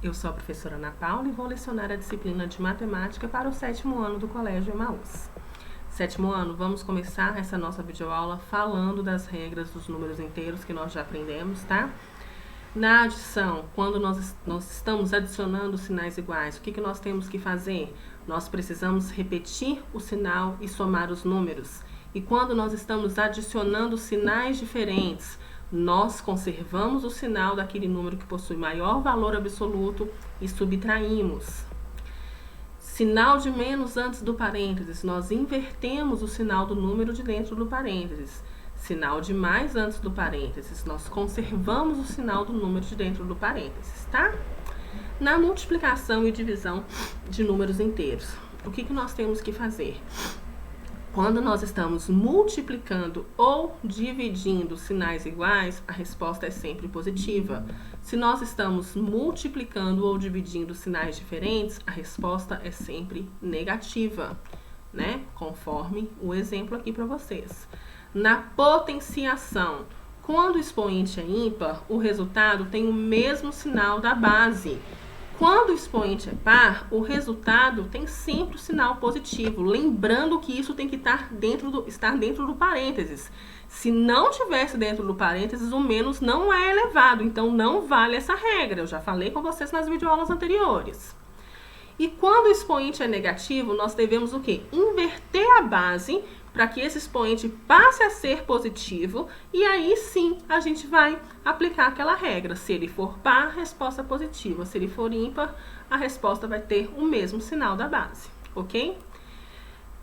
eu sou a professora Ana Paula e vou lecionar a disciplina de Matemática para o 7º ano do Colégio Emaús. 7º ano, vamos começar essa nossa videoaula falando das regras dos números inteiros que nós já aprendemos, tá? Na adição, quando nós estamos adicionando sinais iguais, o que nós temos que fazer? Nós precisamos repetir o sinal e somar os números. E quando nós estamos adicionando sinais diferentes, nós conservamos o sinal daquele número que possui maior valor absoluto e subtraímos. Sinal de menos antes do parênteses, nós invertemos o sinal do número de dentro do parênteses. Sinal de mais antes do parênteses, nós conservamos o sinal do número de dentro do parênteses, tá? Na multiplicação e divisão de números inteiros, o que nós temos que fazer? Quando nós estamos multiplicando ou dividindo sinais iguais, a resposta é sempre positiva. Se nós estamos multiplicando ou dividindo sinais diferentes, a resposta é sempre negativa, né? Conforme o exemplo aqui para vocês. Na potenciação, quando o expoente é ímpar, o resultado tem o mesmo sinal da base. Quando o expoente é par, o resultado tem sempre o sinal positivo. Lembrando que isso tem que estar dentro do parênteses. Se não tivesse dentro do parênteses, o menos não é elevado. Então, não vale essa regra. Eu já falei com vocês nas videoaulas anteriores. E quando o expoente é negativo, nós devemos o quê? Inverter a base para que esse expoente passe a ser positivo, e aí sim a gente vai aplicar aquela regra. Se ele for par, resposta positiva. Se ele for ímpar, a resposta vai ter o mesmo sinal da base, ok?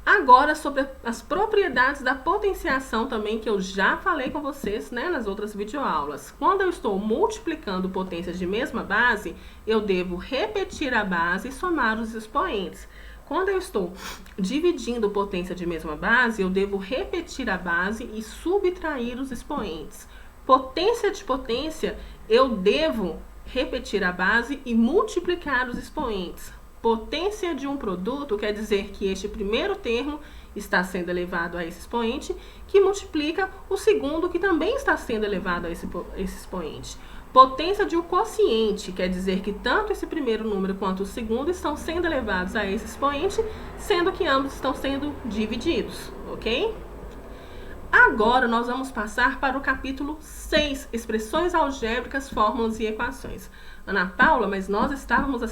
Agora, sobre as propriedades da potenciação também, que eu já falei com vocês, né, nas outras videoaulas. Quando eu estou multiplicando potências de mesma base, eu devo repetir a base e somar os expoentes. Quando eu estou dividindo potência de mesma base, eu devo repetir a base e subtrair os expoentes. Potência de potência, eu devo repetir a base e multiplicar os expoentes. Potência de um produto quer dizer que este primeiro termo está sendo elevado a esse expoente, que multiplica o segundo, que também está sendo elevado a esse expoente. Potência de um quociente quer dizer que tanto esse primeiro número quanto o segundo estão sendo elevados a esse expoente, sendo que ambos estão sendo divididos, ok? Agora nós vamos passar para o capítulo 6, expressões algébricas, fórmulas e equações. Ana Paula, mas nós estávamos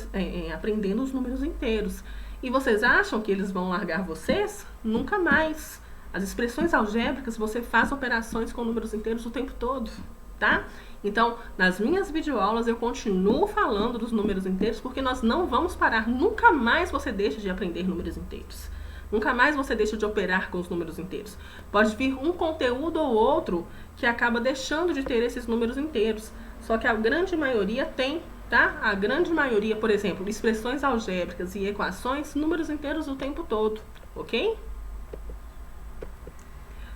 aprendendo os números inteiros. E vocês acham que eles vão largar vocês? Nunca mais. As expressões algébricas, você faz operações com números inteiros o tempo todo, tá? Então, nas minhas videoaulas eu continuo falando dos números inteiros, porque nós não vamos parar. Nunca mais você deixa de aprender números inteiros. Nunca mais você deixa de operar com os números inteiros. Pode vir um conteúdo ou outro que acaba deixando de ter esses números inteiros. Só que a grande maioria tem, tá? A grande maioria, por exemplo, expressões algébricas e equações, números inteiros o tempo todo, ok?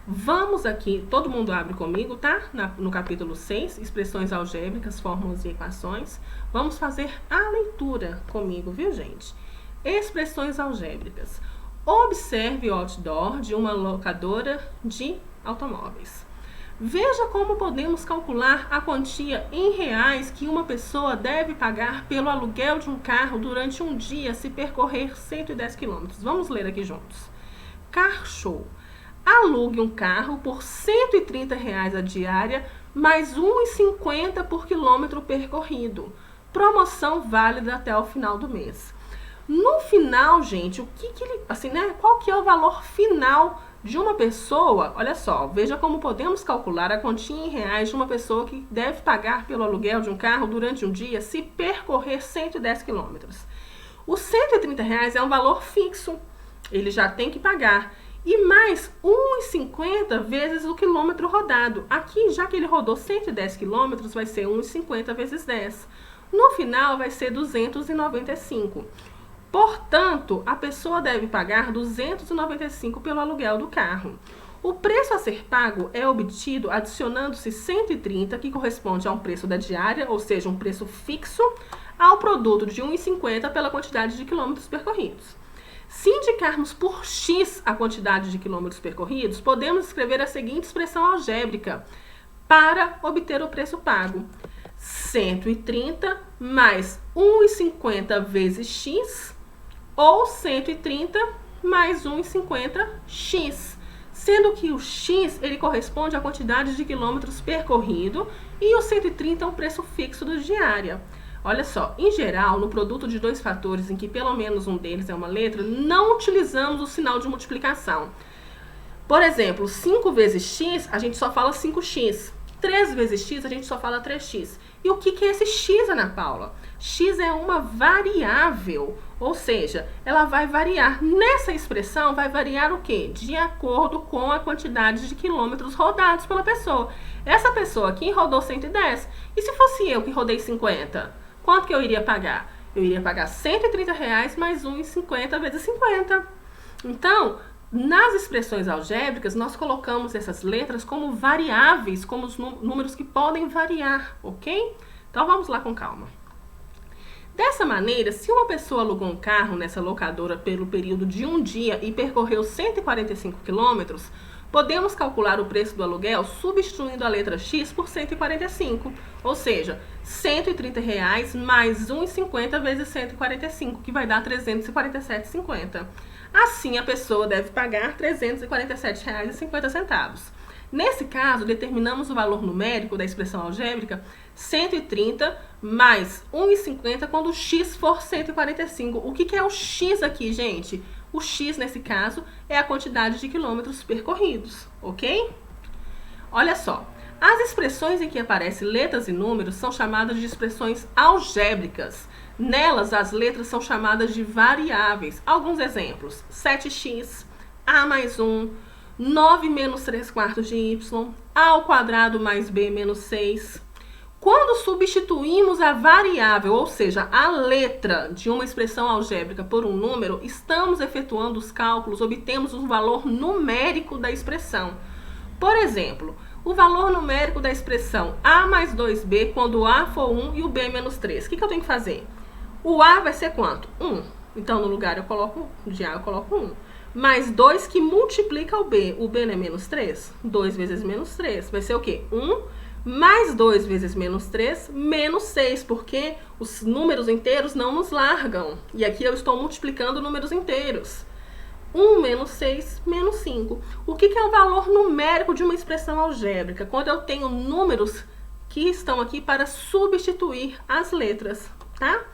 Vamos aqui, todo mundo abre comigo, tá? No capítulo 6, expressões algébricas, fórmulas e equações. Vamos fazer a leitura comigo, viu, gente? Expressões algébricas. Observe o outdoor de uma locadora de automóveis. Veja como podemos calcular a quantia em reais que uma pessoa deve pagar pelo aluguel de um carro durante um dia se percorrer 110 km. Vamos ler aqui juntos. Car Show. Alugue um carro por R$ 130 a diária, mais R$ 1,50 por quilômetro percorrido. Promoção válida até o final do mês. No final, gente, qual que é o valor final de uma pessoa? Olha só, veja como podemos calcular a quantia em reais de uma pessoa que deve pagar pelo aluguel de um carro durante um dia se percorrer 110 quilômetros. Os R$ 130 é um valor fixo, ele já tem que pagar. E mais 1,50 vezes o quilômetro rodado. Aqui, já que ele rodou 110 quilômetros, vai ser 1,50 vezes 10. No final, vai ser 295. Portanto, a pessoa deve pagar 295 pelo aluguel do carro. O preço a ser pago é obtido adicionando-se 130, que corresponde a um preço da diária, ou seja, um preço fixo, ao produto de 1,50 pela quantidade de quilômetros percorridos. Se indicarmos por x a quantidade de quilômetros percorridos, podemos escrever a seguinte expressão algébrica para obter o preço pago. 130 mais 1,50 vezes x, ou 130 mais 1,50x, sendo que o x ele corresponde à quantidade de quilômetros percorrido e o 130 é o preço fixo da diária. Olha só, em geral, no produto de dois fatores em que pelo menos um deles é uma letra, não utilizamos o sinal de multiplicação. Por exemplo, 5 vezes x, a gente só fala 5x. 3 vezes x, a gente só fala 3x. E o que é esse x, Ana Paula? X é uma variável, ou seja, ela vai variar. Nessa expressão, vai variar o quê? De acordo com a quantidade de quilômetros rodados pela pessoa. Essa pessoa aqui rodou 110. E se fosse eu que rodei 50? Quanto que eu iria pagar? Eu iria pagar R$130 mais 1,50 vezes 50. Então, nas expressões algébricas, nós colocamos essas letras como variáveis, como os números que podem variar, ok? Então, vamos lá com calma. Dessa maneira, se uma pessoa alugou um carro nessa locadora pelo período de um dia e percorreu 145 quilômetros, podemos calcular o preço do aluguel substituindo a letra x por 145, ou seja, R$130 mais 1,50 vezes 145, que vai dar R$347,50. Assim, a pessoa deve pagar R$347,50. Nesse caso, determinamos o valor numérico da expressão algébrica 130 mais 1,50 quando o x for 145. O que é o x aqui, gente? O x, nesse caso, é a quantidade de quilômetros percorridos, ok? Olha só, as expressões em que aparecem letras e números são chamadas de expressões algébricas. Nelas, as letras são chamadas de variáveis. Alguns exemplos: 7x, a mais 1, 9 menos 3/4 de y, a ao quadrado mais b menos 6. Quando substituímos a variável, ou seja, a letra de uma expressão algébrica por um número, estamos efetuando os cálculos, obtemos o valor numérico da expressão. Por exemplo, o valor numérico da expressão a mais 2b quando o a for 1 e o b menos 3. O que eu tenho que fazer? O a vai ser quanto? 1. Então, no lugar de a eu coloco 1. Mais 2 que multiplica o b. O b não é menos 3? 2 vezes menos 3. Vai ser o quê? 1 mais 2 vezes menos 3, menos 6, porque os números inteiros não nos largam. E aqui eu estou multiplicando números inteiros. 1 menos 6, menos 5. O que é o valor numérico de uma expressão algébrica? Quando eu tenho números que estão aqui para substituir as letras, tá?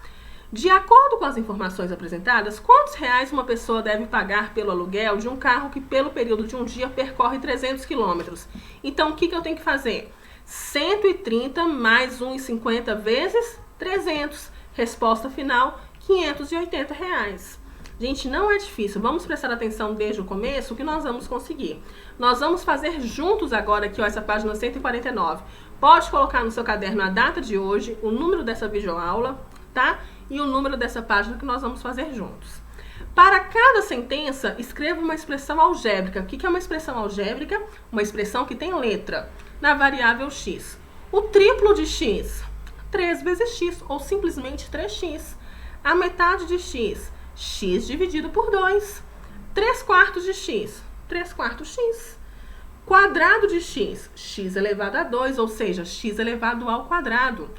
De acordo com as informações apresentadas, quantos reais uma pessoa deve pagar pelo aluguel de um carro que pelo período de um dia percorre 300 quilômetros? Então, o que eu tenho que fazer? 130 mais 1,50 vezes 300. Resposta final, R$580. Gente, não é difícil. Vamos prestar atenção desde o começo que nós vamos conseguir. Nós vamos fazer juntos agora aqui, ó, essa página 149. Pode colocar no seu caderno a data de hoje, o número dessa videoaula, tá? E o número dessa página que nós vamos fazer juntos. Para cada sentença, escreva uma expressão algébrica. O que é uma expressão algébrica? Uma expressão que tem letra na variável x. O triplo de x, 3 vezes x, ou simplesmente 3x. A metade de x, x dividido por 2. 3/4 de x, 3/4 x. Quadrado de x, x elevado a 2, ou seja, x elevado ao quadrado.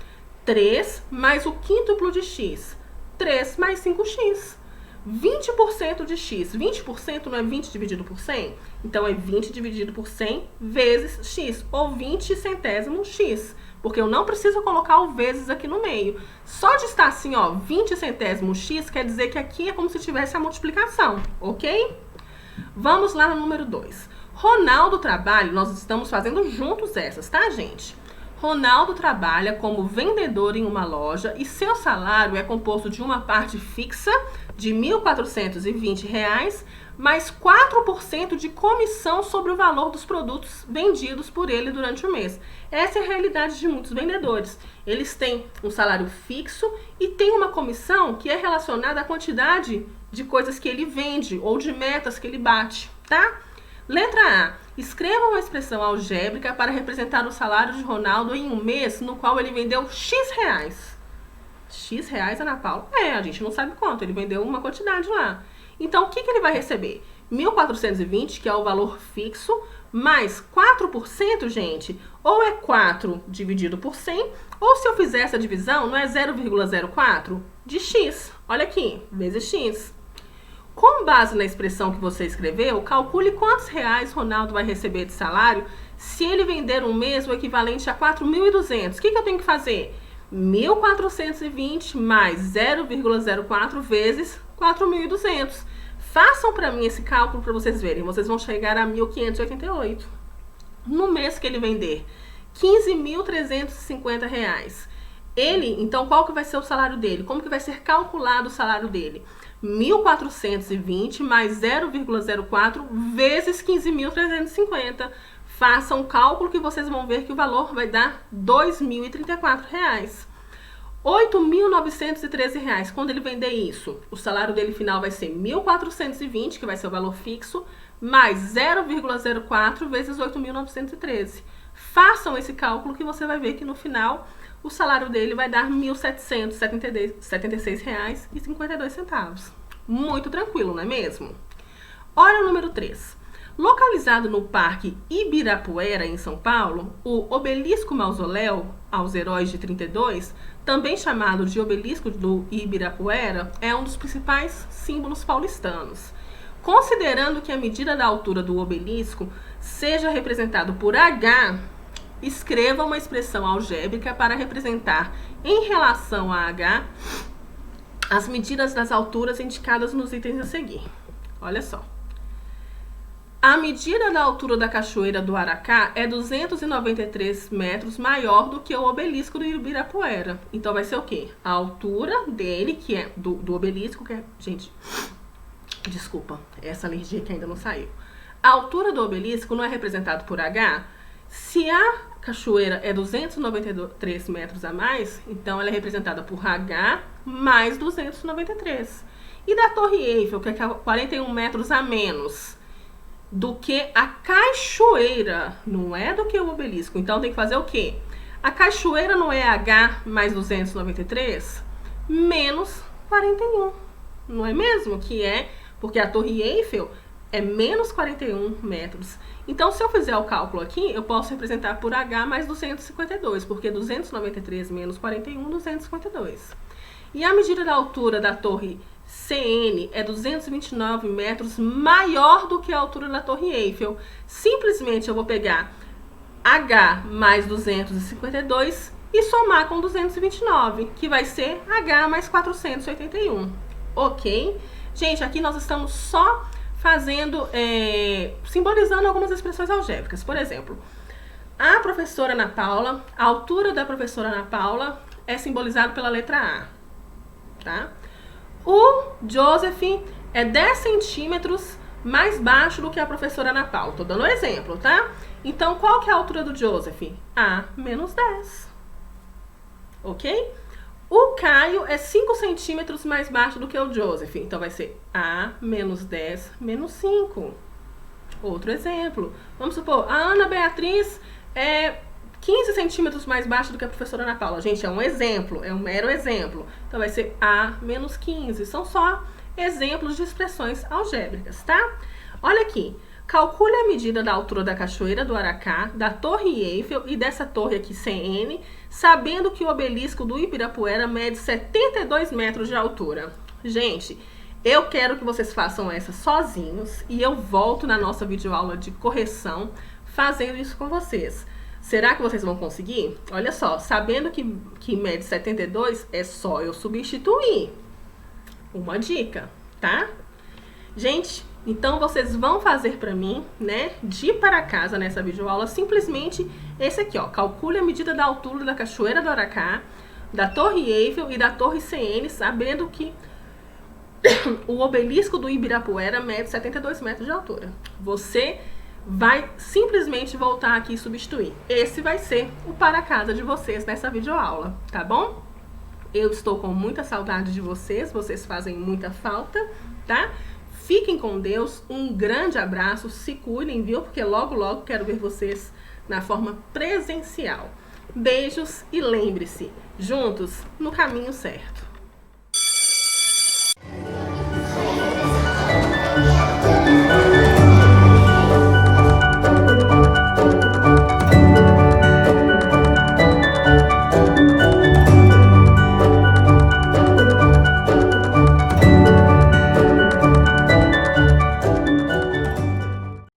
3 mais o quíntuplo de x, 3 mais 5x. 20% de x, 20% não é 20 dividido por 100? Então, é 20 dividido por 100 vezes x, ou 20 centésimos x. Porque eu não preciso colocar o vezes aqui no meio. Só de estar assim, ó, 20 centésimos x, quer dizer que aqui é como se tivesse a multiplicação, ok? Vamos lá no número 2. Ronaldo trabalha, nós estamos fazendo juntos essas, tá, gente? Ronaldo trabalha como vendedor em uma loja e seu salário é composto de uma parte fixa de R$1.420, mais 4% de comissão sobre o valor dos produtos vendidos por ele durante o mês. Essa é a realidade de muitos vendedores. Eles têm um salário fixo e tem uma comissão que é relacionada à quantidade de coisas que ele vende ou de metas que ele bate, tá? Letra A. Escreva uma expressão algébrica para representar o salário de Ronaldo em um mês no qual ele vendeu X reais. X reais, Ana Paula? A gente não sabe quanto. Ele vendeu uma quantidade lá. Então, o que ele vai receber? 1.420, que é o valor fixo, mais 4%, gente, ou é 4 dividido por 100, ou se eu fizer essa divisão, não é 0,04 de x. Olha aqui, vezes x. Com base na expressão que você escreveu, calcule quantos reais Ronaldo vai receber de salário se ele vender um mês o equivalente a 4.200. O que eu tenho que fazer? 1.420 mais 0,04 vezes 4.200. Façam para mim esse cálculo para vocês verem. Vocês vão chegar a 1.588. No mês que ele vender 15.350 reais. Então, qual que vai ser o salário dele? Como que vai ser calculado o salário dele? 1.420 mais 0,04 vezes 15.350. Façam o cálculo que vocês vão ver que o valor vai dar R$ 2.034. R$ 8.913. Quando ele vender isso, o salário dele final vai ser 1.420, que vai ser o valor fixo, mais 0,04 vezes 8.913. Façam esse cálculo que você vai ver que no final o salário dele vai dar R$ 1.776,52. Muito tranquilo, não é mesmo? Hora número 3. Localizado no Parque Ibirapuera, em São Paulo, o Obelisco Mausoléu aos Heróis de 32, também chamado de Obelisco do Ibirapuera, é um dos principais símbolos paulistanos. Considerando que a medida da altura do obelisco seja representado por H, escreva uma expressão algébrica para representar, em relação a H, as medidas das alturas indicadas nos itens a seguir. Olha só. A medida da altura da Cachoeira do Aracá é 293 metros maior do que o obelisco do Ibirapuera. Então vai ser o quê? A altura dele, que é do obelisco, que é... Gente, desculpa, essa alergia que ainda não saiu. A altura do obelisco não é representada por H. Se a cachoeira é 293 metros a mais, então ela é representada por H mais 293. E da Torre Eiffel, que é 41 metros a menos do que a cachoeira, não é do que o obelisco. Então tem que fazer o quê? A cachoeira não é H mais 293 menos 41, não é mesmo? Que é porque a Torre Eiffel é menos 41 metros. Então, se eu fizer o cálculo aqui, eu posso representar por H mais 252, porque 293 menos 41, 252. E a medida da altura da Torre CN é 229 metros maior do que a altura da Torre Eiffel. Simplesmente eu vou pegar H mais 252 e somar com 229, que vai ser H mais 481. Ok? Gente, aqui nós estamos só fazendo, simbolizando algumas expressões algébricas. Por exemplo, a professora Ana Paula, a altura da professora Ana Paula é simbolizado pela letra A, tá? O Joseph é 10 centímetros mais baixo do que a professora Ana Paula. Tô dando um exemplo, tá? Então, qual que é a altura do Joseph? A menos 10. Ok? O Caio é 5 centímetros mais baixo do que o Joseph. Então, vai ser A menos 10 menos 5. Outro exemplo. Vamos supor, a Ana Beatriz é 15 centímetros mais baixo do que a professora Ana Paula. Gente, é um exemplo, é um mero exemplo. Então, vai ser A menos 15. São só exemplos de expressões algébricas, tá? Olha aqui. Calcule a medida da altura da Cachoeira do Aracá, da Torre Eiffel e dessa torre aqui CN, sabendo que o obelisco do Ibirapuera mede 72 metros de altura. Gente, eu quero que vocês façam essa sozinhos e eu volto na nossa videoaula de correção fazendo isso com vocês. Será que vocês vão conseguir? Olha só, sabendo que mede 72, é só eu substituir. Uma dica, tá? Gente, então vocês vão fazer pra mim, né, de ir para casa nessa videoaula, simplesmente esse aqui, ó. Calcule a medida da altura da Cachoeira do Aracá, da Torre Eiffel e da Torre CN, sabendo que o obelisco do Ibirapuera mede 72 metros de altura. Você vai simplesmente voltar aqui e substituir. Esse vai ser o para casa de vocês nessa videoaula, tá bom? Eu estou com muita saudade de vocês, vocês fazem muita falta, tá? Fiquem com Deus, um grande abraço, se cuidem, viu? Porque logo, logo quero ver vocês na forma presencial. Beijos e lembre-se, juntos no caminho certo.